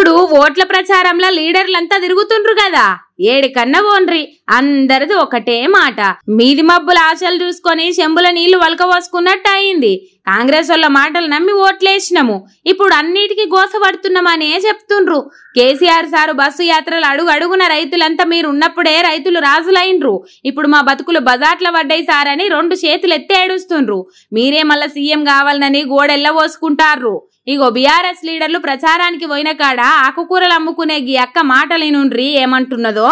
ఇప్పుడు ఓట్ల ప్రచారంలో లీడర్లంతా తిరుగుతుండ్రు కదా, ఏడికన్నా ఓన్రి అందరిది ఒకటే మాట. మీది మబ్బుల ఆశలు చూసుకొని చెంబుల నీళ్లు వలకవోసుకున్నట్టు అయింది. కాంగ్రెస్ వాళ్ళ మాటలు నమ్మి ఓట్లేసినాము, ఇప్పుడు అన్నిటికీ గోసపడుతున్నామనే చెప్తుండ్రు. కేసీఆర్ సారు బస్సు యాత్రలు అడుగు అడుగున రైతులంతా మీరు ఉన్నప్పుడే రైతులు రాజులైండ్రు, ఇప్పుడు మా బతుకులు బజాట్ల పడ్డాయి సారని 2 చేతులు ఎత్తి ఏడుస్తుండ్రు. మీరే మళ్ళా సీఎం కావాలని గోడెల్ల పోసుకుంటారు. ఇగో బీఆర్ఎస్ లీడర్లు ప్రచారానికి పోయిన కాడ ఆకుకూరలు అమ్ముకునే గీ అక్క మాటలినుండ్రి ఏమంటున్నదో.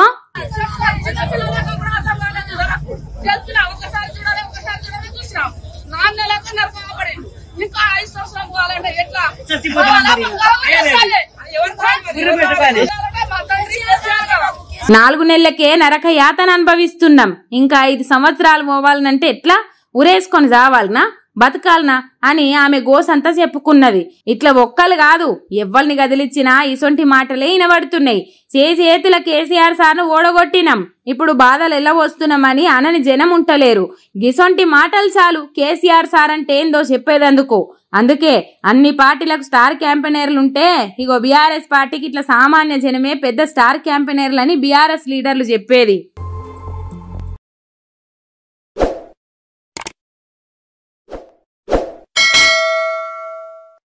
నాలుగు నెలలకే నరక యాతన అనుభవిస్తున్నాం, ఇంకా 5 సంవత్సరాలు పోవాలనంటే ఎట్లా? ఉరేసుకొని చావాలనా బతకాలనా అని ఆమె గోసంతా చెప్పుకున్నది. ఇట్లా ఒక్కలు కాదు, ఎవ్వల్ని గదిలిచ్చినా ఇసొంటి మాటలే వినబడుతున్నాయి. చేతుల కేసీఆర్ సార్ను ఓడగొట్టినాం, ఇప్పుడు బాధలు ఎలా వస్తున్నామని అనని జనం ఉంటలేరు. గిసొంటి మాటలు చాలు కేసీఆర్ సార్ అంటే ఏందో చెప్పేదందుకు. అందుకే అన్ని పార్టీలకు స్టార్ క్యాంపెయినర్లుంటే ఇగో బీఆర్ఎస్ పార్టీకి ఇట్లా సామాన్య జనమే పెద్ద స్టార్ క్యాంపెయినర్లని బీఆర్ఎస్ లీడర్లు చెప్పేది.